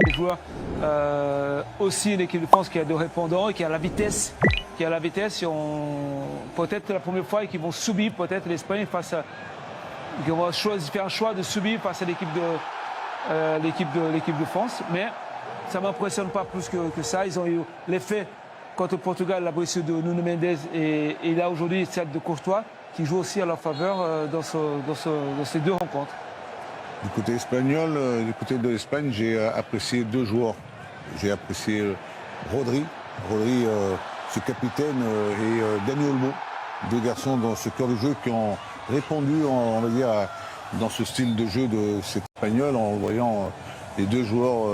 Des joueurs aussi l'équipe de France qui a de répondants, qui a la vitesse, peut-être la première fois qu'ils vont subir peut-être l'Espagne qui vont faire un choix de subir face à l'équipe de France, mais ça m'impressionne pas plus que ça. Ils ont eu l'effet contre le Portugal, la blessure de Nuno Mendes et là aujourd'hui celle de Courtois qui joue aussi à leur faveur dans ces deux rencontres. Du côté espagnol, du côté de l'Espagne, j'ai apprécié deux joueurs. J'ai apprécié Rodri, ce capitaine, et Dani Olmo, deux garçons dans ce cœur de jeu qui ont répondu, on va dire, dans ce style de jeu de cet espagnol en voyant les deux joueurs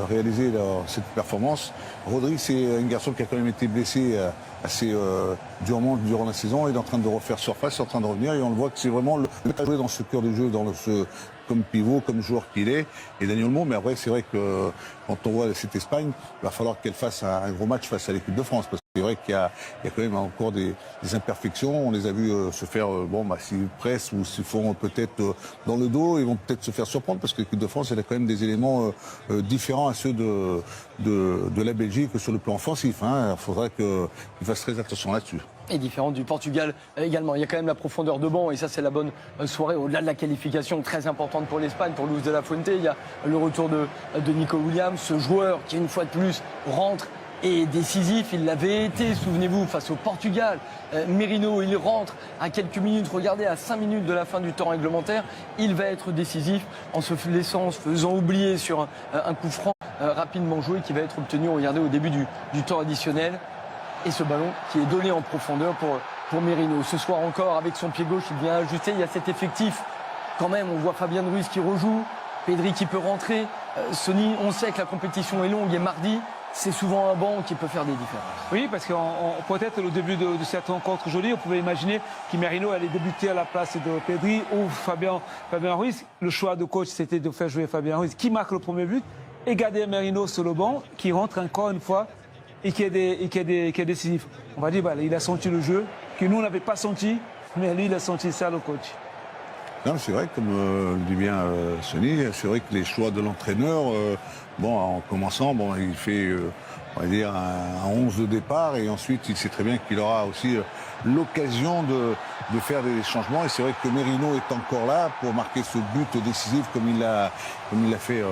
réaliser cette performance. Rodri, c'est un garçon qui a quand même été blessé assez durement durant la saison. Il est en train de refaire surface, il est en train de revenir et on le voit que c'est vraiment le mec à jouer dans ce cœur de jeu, comme pivot, comme joueur qu'il est. Et Dani Olmo, mais après, c'est vrai que quand on voit cette Espagne, il va falloir qu'elle fasse un gros match face à l'équipe de France. Parce que c'est vrai qu'il y a quand même encore des imperfections. On les a vus se faire, s'ils pressent ou s'ils font peut-être dans le dos, ils vont peut-être se faire surprendre parce que l'équipe de France, elle a quand même des éléments différents à ceux de la Belgique sur le plan offensif. Il faudrait qu'ils fassent très attention là-dessus. Et différent du Portugal également. Il y a quand même la profondeur de banc et ça c'est la bonne soirée au-delà de la qualification très importante pour l'Espagne, pour Luis de la Fuente. Il y a le retour de Nico Williams, ce joueur qui une fois de plus rentre et décisif. Il l'avait été, souvenez-vous, face au Portugal. Merino, il rentre à quelques minutes, regardez, à 5 minutes de la fin du temps réglementaire. Il va être décisif en se faisant oublier sur un coup franc rapidement joué qui va être obtenu, regardez, au début du temps additionnel. Et ce ballon qui est donné en profondeur pour Merino. Ce soir encore, avec son pied gauche, il vient ajuster. Il y a cet effectif. Quand même, on voit Fabien Ruiz qui rejoue, Pedri qui peut rentrer. Sonny, on sait que la compétition est longue et mardi, c'est souvent un banc qui peut faire des différences. Oui, parce que peut-être au début de cette rencontre aujourd'hui, on pouvait imaginer que Merino allait débuter à la place de Pedri ou Fabien Ruiz. Le choix de coach, c'était de faire jouer Fabien Ruiz, qui marque le premier but, et garder Merino sur le banc, qui rentre encore une fois et qui est décisif. On va dire, il a senti le jeu, que nous, on n'avait pas senti, mais lui, il a senti ça, le coach. Non, c'est vrai, comme le dit bien Sonny, c'est vrai que les choix de l'entraîneur, en commençant, il fait, on va dire, un 11 de départ et ensuite, il sait très bien qu'il aura aussi l'occasion de faire des changements. Et c'est vrai que Merino est encore là pour marquer ce but décisif comme il l'a fait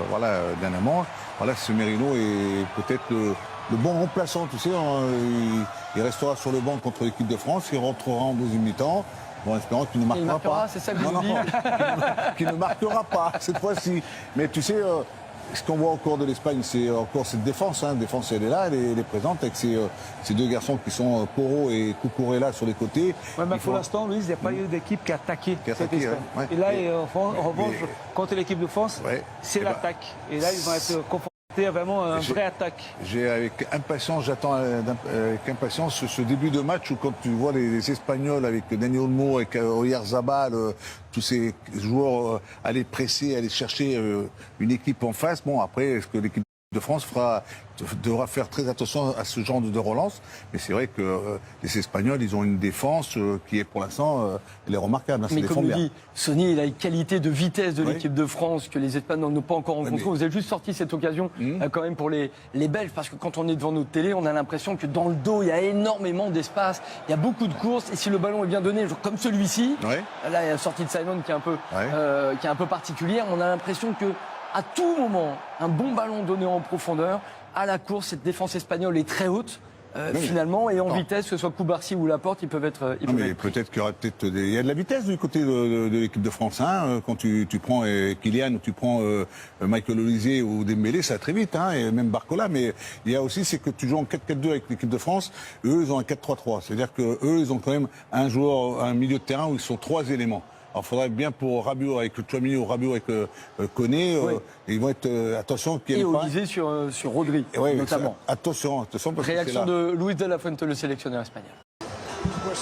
dernièrement. Voilà, ce Merino est peut-être le bon remplaçant, tu sais, il restera sur le banc contre l'équipe de France, il rentrera en deuxième mi-temps, en espérant qu'il ne marquera pas. C'est ça que je vous dis. Qu'il ne marquera pas cette fois-ci. Mais tu sais, ce qu'on voit encore de l'Espagne, c'est encore cette défense. La défense, elle est là, elle est présente avec ces deux garçons qui sont Porro et Cucurella sur les côtés. Ouais, mais pour l'instant, Louise, il n'y a pas eu d'équipe qui a attaqué cette Espagne. Ouais. Et là, en revanche, contre l'équipe de France, c'est l'attaque. Et là, ils vont être confrontés. C'est vraiment un vrai attaque. J'attends avec impatience ce début de match où quand tu vois les Espagnols avec Dani Olmo, avec Oyarzabal, tous ces joueurs aller presser, aller chercher une équipe en face. Bon, après, est-ce que l'équipe de France devra faire très attention à ce genre de relance, mais c'est vrai que les Espagnols, ils ont une défense qui est pour l'instant, elle est remarquable. Mais comme le dit Sonny, il a une qualité de vitesse de l'équipe de France que les Espagnols n'ont pas encore rencontré. Vous avez juste sorti cette occasion quand même pour les Belges, parce que quand on est devant notre télé, on a l'impression que dans le dos, il y a énormément d'espace, il y a beaucoup de courses, et si le ballon est bien donné, comme celui-ci, là il y a la sortie de Simon qui est un peu particulière, on a l'impression que à tout moment, un bon ballon donné en profondeur, à la course, cette défense espagnole est très haute, finalement, et en vitesse, que ce soit Koubarsi ou Laporte, ils peuvent être... peut-être qu'il y aura il y a de la vitesse du côté de l'équipe de France. Quand tu prends Kylian ou tu prends Michael Olise ou Dembélé, ça va très vite, et même Barcola. Mais il y a aussi, c'est que tu joues en 4-4-2 avec l'équipe de France, eux, ils ont un 4-3-3. C'est-à-dire qu'eux, ils ont quand même un milieu de terrain où ils sont 3 éléments. Alors, il faudrait bien pour Rabiot avec Tchouaméni ou Rabiot avec Koné, ils vont être attention qu'il y ait pas. Et Olise sur Rodri, notamment. Attention parce que réaction de Luis de la Fuente, le sélectionneur espagnol.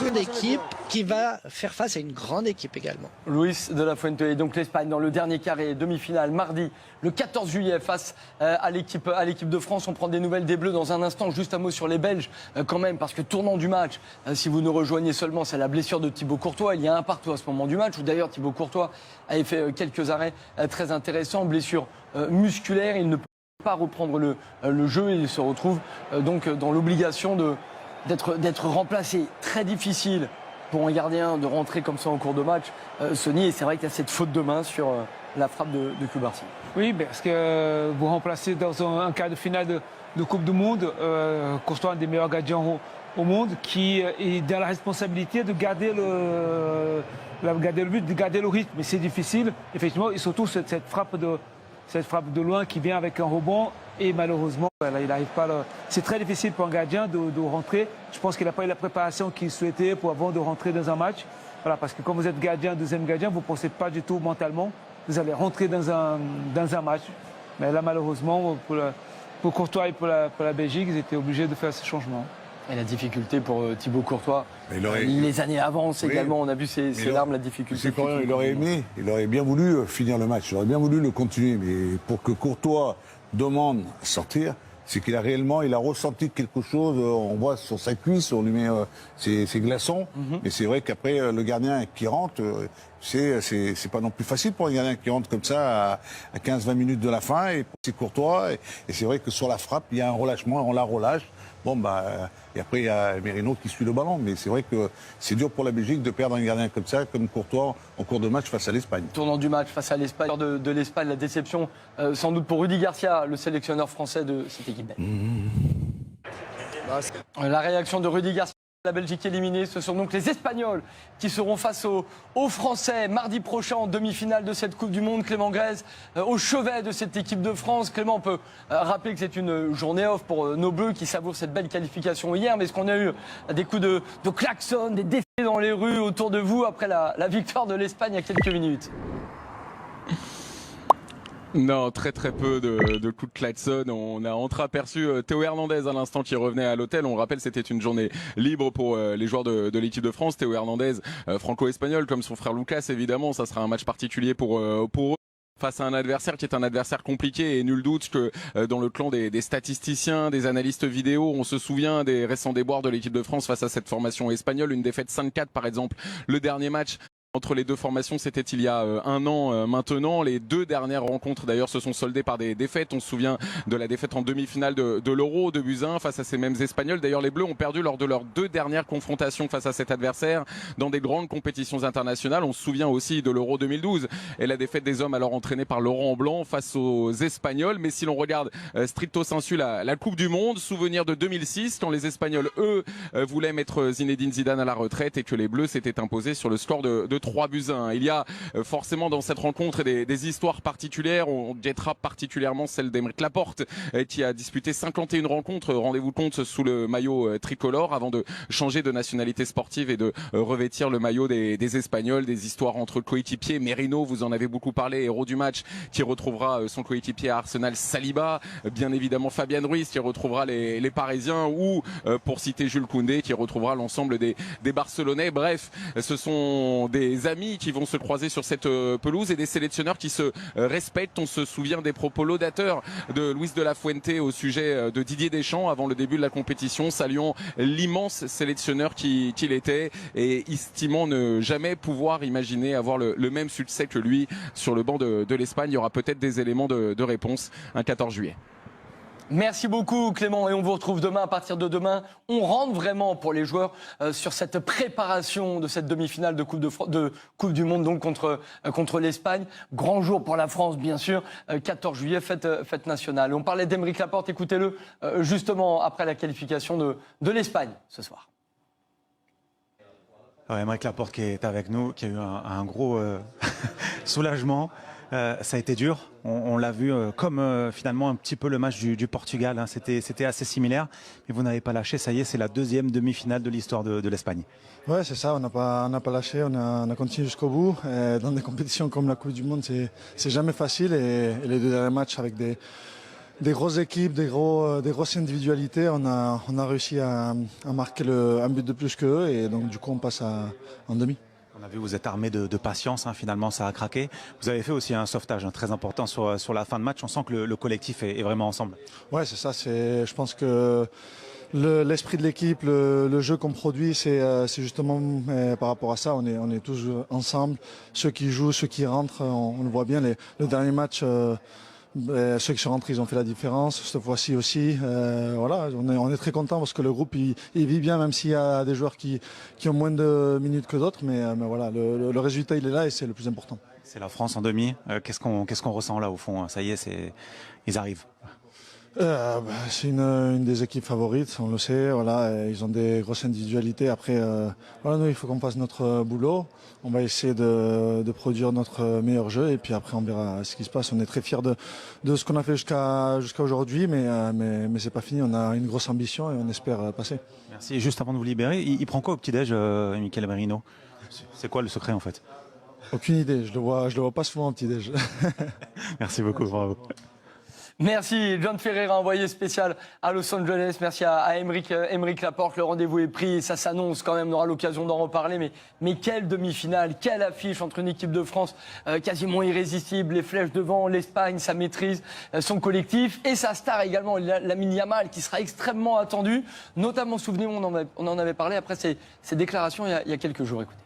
Une équipe qui va faire face à une grande équipe également. Luis de la Fuente et donc l'Espagne dans le dernier carré, demi-finale, mardi, le 14 juillet, face à l'équipe de France. On prend des nouvelles des Bleus dans un instant. Juste un mot sur les Belges quand même, parce que tournant du match, si vous nous rejoignez seulement, c'est la blessure de Thibaut Courtois. Il y a un partout à ce moment du match, où d'ailleurs Thibaut Courtois avait fait quelques arrêts très intéressants, blessure musculaire. Il ne pas reprendre le jeu et il se retrouve donc dans l'obligation d'être remplacé. Très difficile pour un gardien de rentrer comme ça en cours de match, Sonny, et c'est vrai qu'il y a cette faute de main sur la frappe de Cubarsí. Oui, parce que vous remplacez dans un quart de finale de Coupe du Monde, Courtois, un des meilleurs gardiens au monde, qui est dans la responsabilité de garder le but, de garder le rythme. Mais c'est difficile, effectivement, et surtout cette frappe de loin qui vient avec un rebond. Et malheureusement, il n'arrive pas. C'est très difficile pour un gardien de rentrer. Je pense qu'il n'a pas eu la préparation qu'il souhaitait avant de rentrer dans un match. Voilà, parce que quand vous êtes gardien, deuxième gardien, vous ne pensez pas du tout mentalement. Vous allez rentrer dans un match. Mais là, malheureusement, pour Courtois et pour la Belgique, ils étaient obligés de faire ce changement. Et la difficulté pour Thibaut Courtois, aurait... les années avancent également, on a vu ses larmes, la difficulté. Il aurait bien voulu finir le match, il aurait bien voulu le continuer, mais pour que Courtois demande à sortir, c'est qu'il a ressenti quelque chose, on voit sur sa cuisse, on lui met ses glaçons, mais c'est vrai qu'après, le gardien qui rentre, c'est pas non plus facile pour un gardien qui rentre comme ça à 15-20 minutes de la fin, et c'est Courtois, et c'est vrai que sur la frappe, il y a un relâchement, on la relâche. Bon, et après, il y a Merino qui suit le ballon. Mais c'est vrai que c'est dur pour la Belgique de perdre un gardien comme ça, comme Courtois, en cours de match face à l'Espagne. Tournant du match face à l'Espagne, de l'Espagne, la déception, sans doute pour Rudy Garcia, le sélectionneur français de cette équipe. La réaction de Rudy Garcia. La Belgique éliminée, ce sont donc les Espagnols qui seront face aux Français mardi prochain en demi-finale de cette Coupe du Monde. Clément Grèze au chevet de cette équipe de France. Clément, on peut rappeler que c'est une journée off pour nos Bleus qui savourent cette belle qualification hier. Mais est-ce qu'on a eu des coups de klaxon, des défilés dans les rues autour de vous après la victoire de l'Espagne il y a quelques minutes? Non, très peu de coups de klaxon. On a entreaperçu Théo Hernandez à l'instant qui revenait à l'hôtel. On rappelle, c'était une journée libre pour les joueurs de l'équipe de France. Théo Hernandez, franco-espagnol comme son frère Lucas, évidemment. Ça sera un match particulier pour eux. Face à un adversaire qui est un adversaire compliqué, et nul doute que dans le clan des statisticiens, des analystes vidéo, on se souvient des récents déboires de l'équipe de France face à cette formation espagnole. Une défaite 5-4 par exemple, le dernier match entre les deux formations, c'était il y a un an maintenant. Les deux dernières rencontres d'ailleurs se sont soldées par des défaites. On se souvient de la défaite en demi-finale de l'Euro de Buzyn face à ces mêmes Espagnols. D'ailleurs, les Bleus ont perdu lors de leurs deux dernières confrontations face à cet adversaire dans des grandes compétitions internationales. On se souvient aussi de l'Euro 2012 et la défaite des hommes alors entraînés par Laurent Blanc face aux Espagnols. Mais si l'on regarde stricto sensu la Coupe du Monde, souvenir de 2006 quand les Espagnols, eux, voulaient mettre Zinedine Zidane à la retraite et que les Bleus s'étaient imposés sur le score de 3-1. Il y a forcément dans cette rencontre des histoires particulières. On jettera particulièrement celle d'Aymeric Laporte qui a disputé 51 rencontres, rendez-vous compte, sous le maillot tricolore avant de changer de nationalité sportive et de revêtir le maillot des Espagnols. Des histoires entre coéquipiers. Merino, vous en avez beaucoup parlé, héros du match, qui retrouvera son coéquipier à Arsenal, Saliba. Bien évidemment Fabian Ruiz qui retrouvera les Parisiens, ou pour citer Jules Koundé qui retrouvera l'ensemble des Barcelonais. Bref, ce sont des amis qui vont se croiser sur cette pelouse et des sélectionneurs qui se respectent. On se souvient des propos laudateurs de Luis de la Fuente au sujet de Didier Deschamps avant le début de la compétition, saluant l'immense sélectionneur qu'il était et estimant ne jamais pouvoir imaginer avoir le même succès que lui sur le banc de l'Espagne. Il y aura peut-être des éléments de réponse un 14 juillet. Merci beaucoup Clément, et on vous retrouve demain. À partir de demain, on rentre vraiment pour les joueurs sur cette préparation de cette demi-finale de Coupe du Monde donc contre l'Espagne. Grand jour pour la France bien sûr, 14 juillet, fête nationale. On parlait d'Aymeric Laporte, écoutez-le justement après la qualification de l'Espagne ce soir. Aymeric Laporte qui est avec nous, qui a eu un gros soulagement. Ça a été dur, on l'a vu comme finalement un petit peu le match du Portugal, hein. C'était assez similaire, mais vous n'avez pas lâché, ça y est, c'est la deuxième demi-finale de l'histoire de l'Espagne. Ouais, c'est ça, on n'a pas lâché, on a continué jusqu'au bout. Et dans des compétitions comme la Coupe du Monde, c'est jamais facile, et les deux derniers matchs avec des grosses équipes, des grosses individualités, on a réussi à marquer un but de plus qu'eux, et donc du coup on passe en demi. On a vu, vous êtes armé de patience, hein, finalement ça a craqué. Vous avez fait aussi un sauvetage très important sur la fin de match. On sent que le collectif est vraiment ensemble. Ouais, c'est ça. Je pense que l'esprit de l'équipe, le jeu qu'on produit, c'est justement par rapport à ça. On est tous ensemble. Ceux qui jouent, ceux qui rentrent, on le voit bien. Le dernier match, Ceux qui sont rentrés, ils ont fait la différence. Cette fois-ci aussi, voilà, on est très content parce que le groupe il vit bien, même s'il y a des joueurs qui ont moins de minutes que d'autres. Mais voilà, le résultat il est là et c'est le plus important. C'est la France en demi. Qu'est-ce qu'on ressent là au fond? Ça y est, ils arrivent. C'est une des équipes favorites, on le sait. Voilà, et ils ont des grosses individualités. Après, voilà, nous, il faut qu'on fasse notre boulot. On va essayer de produire notre meilleur jeu et puis après, on verra ce qui se passe. On est très fiers de ce qu'on a fait jusqu'à aujourd'hui, mais c'est pas fini. On a une grosse ambition et on espère passer. Merci. Juste avant de vous libérer, il prend quoi au petit-déj, Michael Merino? C'est quoi le secret en fait? Aucune idée. Je le vois pas souvent au petit-déj. Merci beaucoup. Bravo. Merci John Ferreira, envoyé spécial à Los Angeles. Merci à Aymeric Laporte. Le rendez-vous est pris. Ça s'annonce quand même. On aura l'occasion d'en reparler. Mais quelle demi-finale, quelle affiche entre une équipe de France quasiment irrésistible, les flèches devant, l'Espagne, sa maîtrise, son collectif et sa star également, Lamine Yamal, qui sera extrêmement attendu. Notamment, souvenez-vous, on en avait parlé après ses déclarations il y a quelques jours. Écoutez.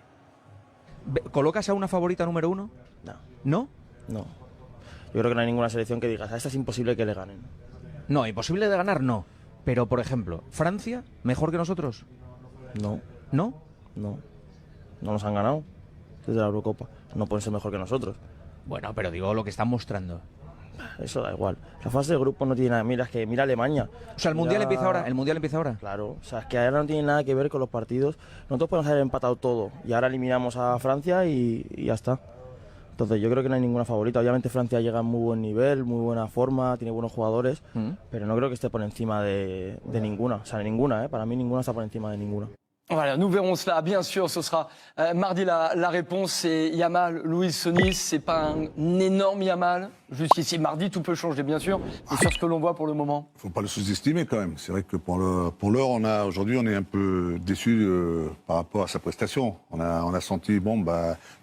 ¿Colocas a una favorita número 1? No. ¿No? No. Yo creo que no hay ninguna selección que digas, a esta es imposible que le ganen. No, imposible de ganar no. Pero, por ejemplo, ¿Francia mejor que nosotros? No. ¿No? No. No nos han ganado desde la Eurocopa. No pueden ser mejor que nosotros. Bueno, pero digo lo que están mostrando. Eso da igual. La fase de grupo no tiene nada. Mira Alemania. O sea, el Mundial empieza ahora. ¿El Mundial empieza ahora? Claro. O sea, es que ahora no tiene nada que ver con los partidos. Nosotros podemos haber empatado todo. Y ahora eliminamos a Francia y ya está. Entonces yo creo que no hay ninguna favorita. Obviamente Francia llega en muy buen nivel, muy buena forma, tiene buenos jugadores, pero no creo que esté por encima de ninguna. O sea, ninguna, para mí ninguna está por encima de ninguna. Voilà, nous verrons cela. Bien sûr, ce sera mardi la réponse. C'est Yamal, Luis Sonis. C'est pas un énorme Yamal. Jusqu'ici, mardi, tout peut changer, bien sûr. Mais sur ce que l'on voit pour le moment. Il ne faut pas le sous-estimer quand même. C'est vrai que pour l'heure, aujourd'hui, on est un peu déçu par rapport à sa prestation. On a senti,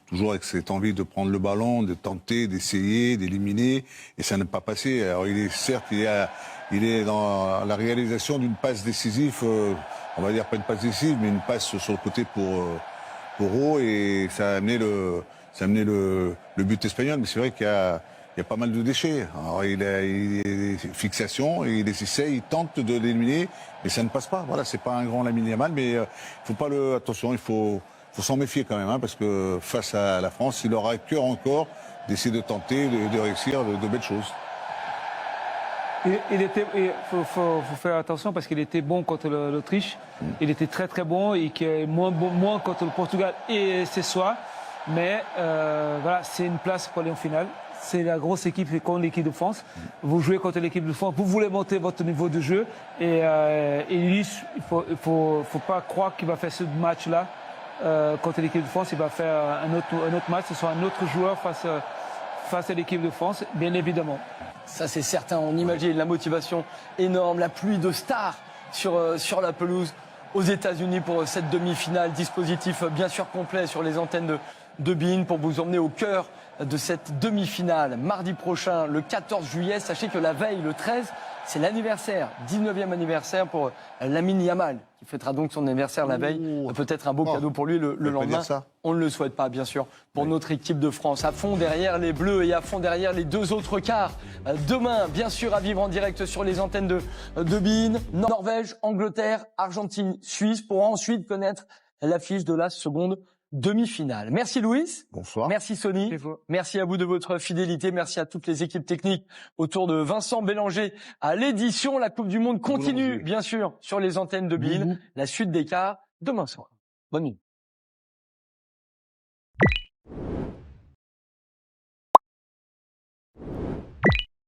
toujours avec cette envie de prendre le ballon, de tenter, d'essayer, d'éliminer, et ça n'a pas passé. Alors il est dans la réalisation d'une passe décisive, on va dire pas une passe décisive, mais une passe sur le côté pour Rowe, et ça a amené le but espagnol. Mais c'est vrai qu'il y a pas mal de déchets. Alors il est fixation, il essaye, il tente de l'éliminer, mais ça ne passe pas. Voilà, c'est pas un grand Lamine Yamal, mais faut pas attention, il faut s'en méfier quand même, parce que face à la France, il aura à cœur encore d'essayer de tenter, de réussir de belles choses. Il faut faire attention parce qu'il était bon contre l'Autriche. Il était très très bon et qui est moins contre le Portugal et ce soir. Mais voilà, c'est une place pour aller en finale. C'est la grosse équipe contre l'équipe de France. Vous jouez contre l'équipe de France, vous voulez monter votre niveau de jeu. Et lui, il faut pas croire qu'il va faire ce match-là. Contre l'équipe de France, il va faire un autre match, ce sera un autre joueur face à l'équipe de France, bien évidemment. Ça c'est certain, on imagine la motivation énorme, la pluie de stars sur la pelouse aux États-Unis pour cette demi-finale. Dispositif bien sûr complet sur les antennes de beIN pour vous emmener au cœur de cette demi-finale. Mardi prochain, le 14 juillet, sachez que la veille, le 13, c'est l'anniversaire, 19e anniversaire pour Lamine Yamal, qui fêtera donc son anniversaire la veille. Peut-être un beau cadeau pour lui le lendemain. On ne le souhaite pas, bien sûr, pour notre équipe de France. À fond derrière les Bleus et à fond derrière les deux autres quarts. Demain, bien sûr, à vivre en direct sur les antennes de beIN. Norvège, Angleterre, Argentine, Suisse, pour ensuite connaître l'affiche de la seconde demi-finale. Merci Louis. Bonsoir. Merci Sony. Merci à vous de votre fidélité. Merci à toutes les équipes techniques autour de Vincent Bélanger à l'édition. La Coupe du Monde continue, bien sûr, sur les antennes de beIN. La suite des quarts demain soir. Bonne nuit.